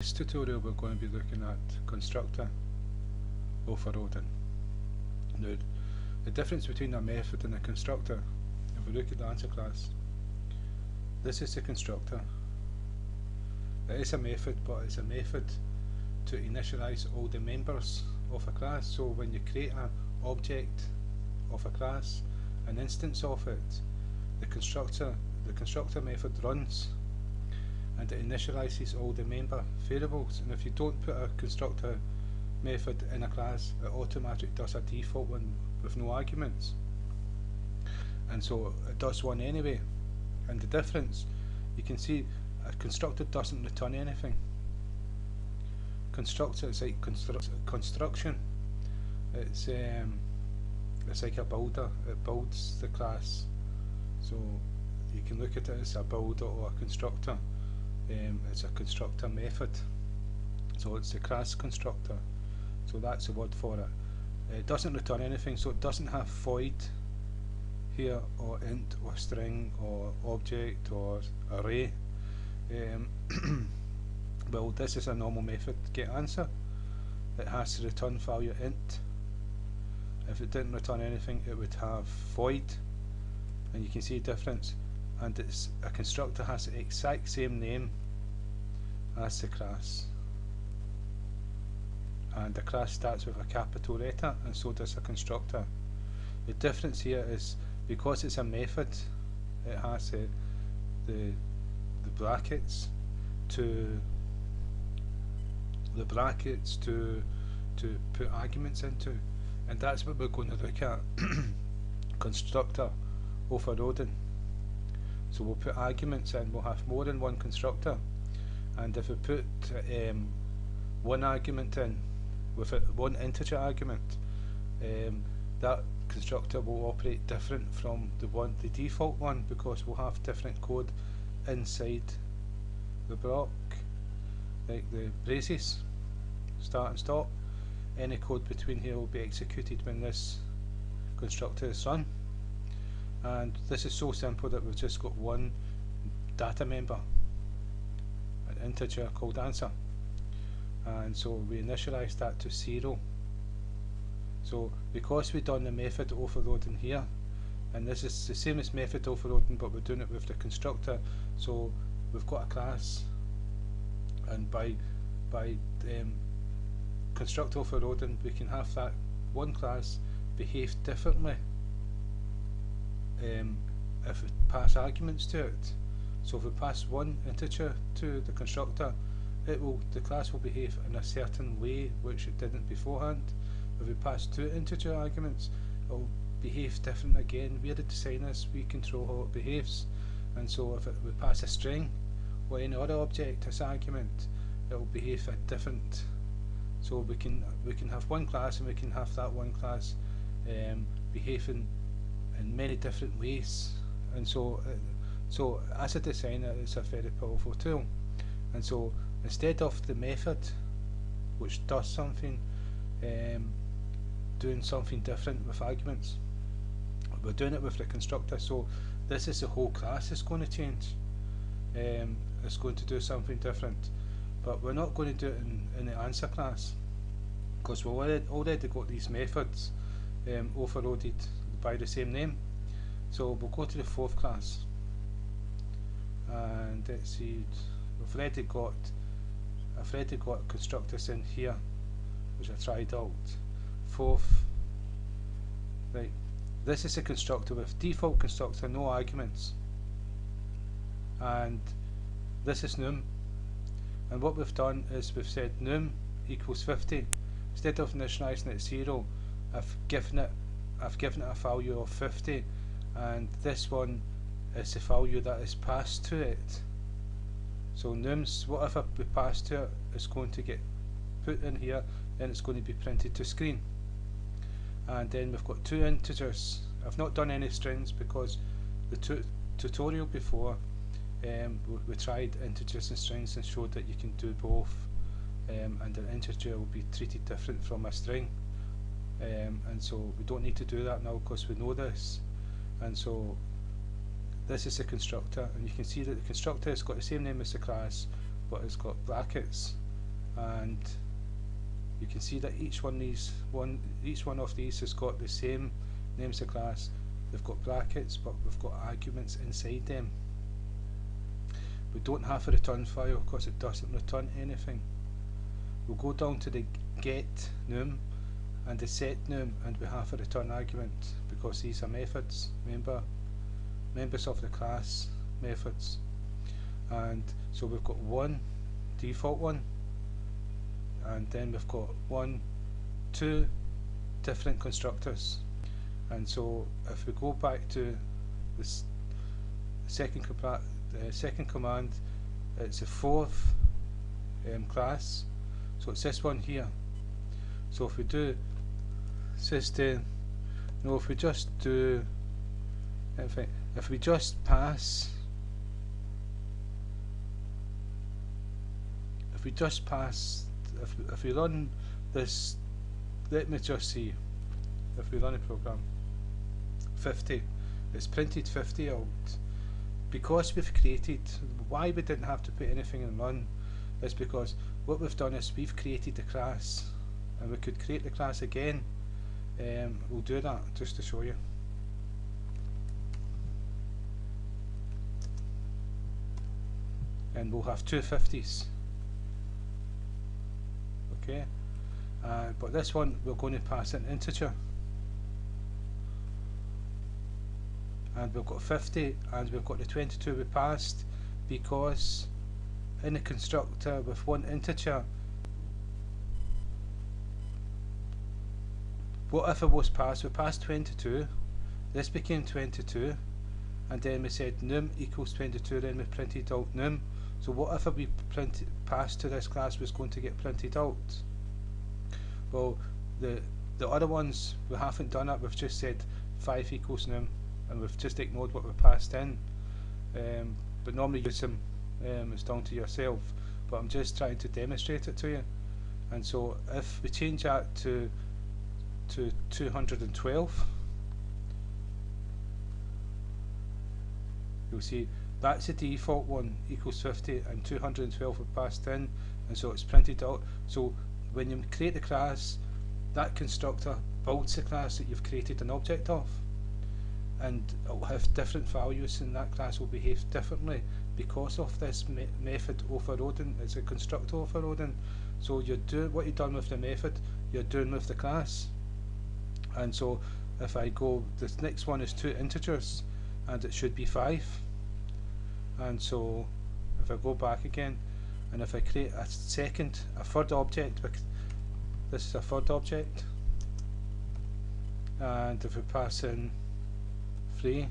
This tutorial we're going to be looking at constructor overloading. Now, the difference between a method and a constructor, if we look at the answer class, this is the constructor. It is a method, but it's a method to initialize all the members of a class. So when you create an object of a class, an instance of it, the constructor method runs and it initializes all the member variables. And if you don't put a constructor method in a class, it automatically does a default one with no arguments, and so it does one anyway. And the difference, you can see a constructor doesn't return anything. Constructor is like construction. It's like a builder. It builds the class, so you can look at it as a builder or a constructor. It's a constructor method, so it's a class constructor, so that's the word for it. It doesn't return anything, so it doesn't have void here, or int, or string, or object, or array. Well, this is a normal method, get answer. It has to return value int. If it didn't return anything, it would have void, and you can see the difference. And it's a constructor has the exact same name as the class, and the class starts with a capital letter, and so does a constructor. The difference here is because it's a method, it has the brackets to put arguments into, and that's what we're going to look at. Constructor overloading. So we'll put arguments in, we'll have more than one constructor, and if we put one argument in, with it, one integer argument, that constructor will operate different from the default one, because we'll have different code inside the block, like the braces, start and stop. Any code between here will be executed when this constructor is run. And this is so simple that we've just got one data member, an integer called answer, and so we initialize that to 0. So because we've done the method overloading here, and this is the same as method overloading, but we're doing it with the constructor, so we've got a class, and by constructor overloading we can have that one class behave differently if we pass arguments to it. So if we pass one integer to the constructor, the class will behave in a certain way which it didn't beforehand. If we pass two integer arguments, it will behave different again. We're the designers, we control how it behaves. And so if we pass a string or any other object as argument, it will behave different. So we can have one class, and we can have that one class behaving in many different ways. And so as a designer, it's a very powerful tool. And so instead of the method which does something, doing something different with arguments, we're doing it with the constructor. So this is the whole class is going to change. It's going to do something different, but we're not going to do it in the answer class, because we've already got these methods overloaded by the same name. So we'll go to the fourth class, and let's see, I've already got constructors in here which I tried out. Fourth, right, this is a constructor with default constructor, no arguments, and this is num. And what we've done is we've said num equals 50. Instead of initializing it 0, I've given it a value of 50, and this one is the value that is passed to it. So nums, whatever we pass to it, is going to get put in here, and it's going to be printed to screen. And then we've got two integers. I've not done any strings because the tutorial before we tried integers and strings and showed that you can do both, and an integer will be treated different from a string. And so we don't need to do that now because we know this. And so this is the constructor, and you can see that the constructor has got the same name as the class, but it's got brackets, and you can see that each one of these has got the same names of class. They've got brackets, but we've got arguments inside them. We don't have a return file because it doesn't return anything. We'll go down to the get num and the set num, and we have a return argument because these are methods, members of the class methods. And so we've got one default one, and then we've got two different constructors. And so if we go back to this second command, it's a fourth class, so it's this one here. So if we do system, no, if we just do, if we just pass, if we run this, let me just see, if we run a program 50, it's printed 50 out. Because we've created, why we didn't have to put anything in run is because what we've done is we've created the class, and we could create the class again. We'll do that just to show you. And we'll have two 50s. Okay, but this one we're going to pass an integer, and we've got 50 and we've got the 22 we passed, because in the constructor with one integer, whatever was passed, we passed 22, this became 22, and then we said num equals 22, then we printed out num. So whatever we passed to this class was going to get printed out. Well, the other ones we haven't done it, we've just said 5 equals num, and we've just ignored what we passed in. But normally use them, it's down to yourself, but I'm just trying to demonstrate it to you. And so if we change that to 212, you'll see that's the default one, equals 50, and 212 are passed in, and so it's printed out. So when you create the class, that constructor builds the class that you've created an object of, and it will have different values, and that class will behave differently because of this method overloading. It's a constructor overloading. So you do what you've done with the method, you're doing with the class. And so if I go, this next one is two integers, and it should be 5. And so if I go back again, and if I create a third object, this is a third object, and if we pass in 3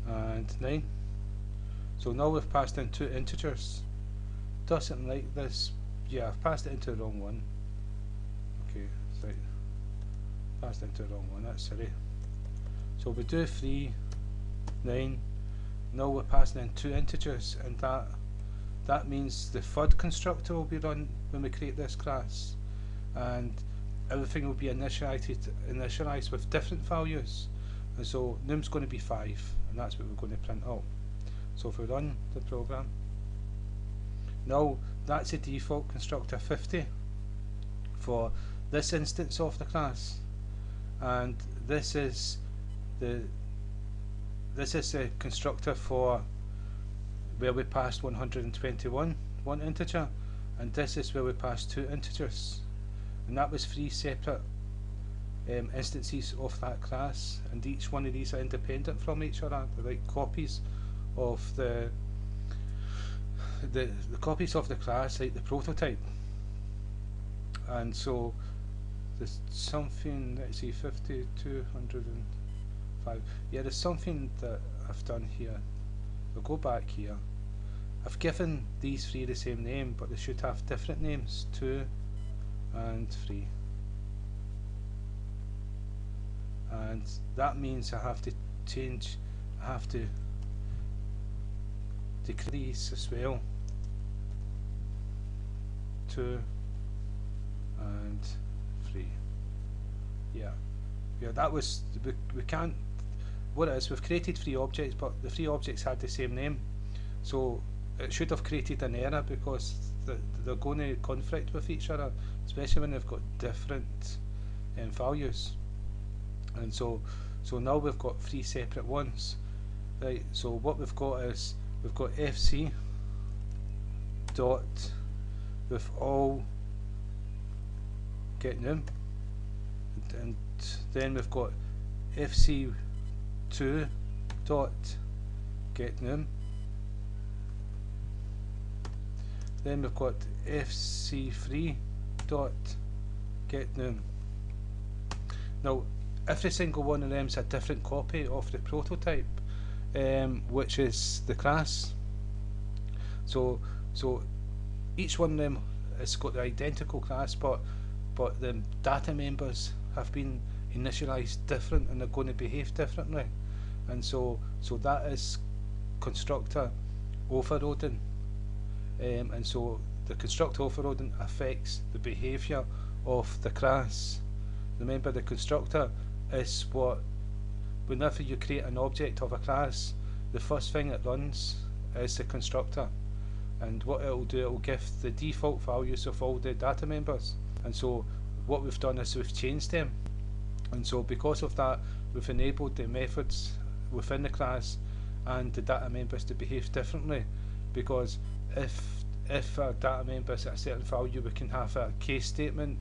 and 9, so now we've passed in two integers. Doesn't like this. Yeah, I've passed it into the wrong one. Okay, right, passed into the wrong one, that's silly. So we do 3, 9, now we're passing in two integers, and that means the third constructor will be run when we create this class, and everything will be initialized with different values. And so num's going to be 5, and that's what we're going to print out. So if we run the program, now that's the default constructor 50 for this instance of the class, and this is the constructor for where we passed 121, one integer, and this is where we passed two integers, and that was 3 separate instances of that class, and each one of these are independent from each other. They're like copies of the copies of the class, like the prototype. And so there's something, let's see, 50, 205, yeah, there's something that I've done here. We'll go back here. I've given these 3 the same name, but they should have different names, 2 and 3. And that means I have to decrease as well, 2 and 3. Yeah, that was, we can't, what it is, we've created 3 objects, but the 3 objects had the same name, so it should have created an error because that they're going to conflict with each other, especially when they've got different values. And so now we've got three separate ones, right? So what we've got is we've got FC dot with all get num, and then we've got FC2 dot get num, then we've got FC3 dot get num. Now every single one of them is a different copy of the prototype, which is the class. So each one of them has got the identical class, but the data members have been initialized different and they're going to behave differently. And so that is constructor overloading, and so the constructor overloading affects the behavior of the class. Remember, the constructor is what, whenever you create an object of a class, the first thing it runs is the constructor, and what it will do, it will give the default values of all the data members. And so what we've done is we've changed them, and so because of that we've enabled the methods within the class and the data members to behave differently, because if a data member is at a certain value, we can have a case statement,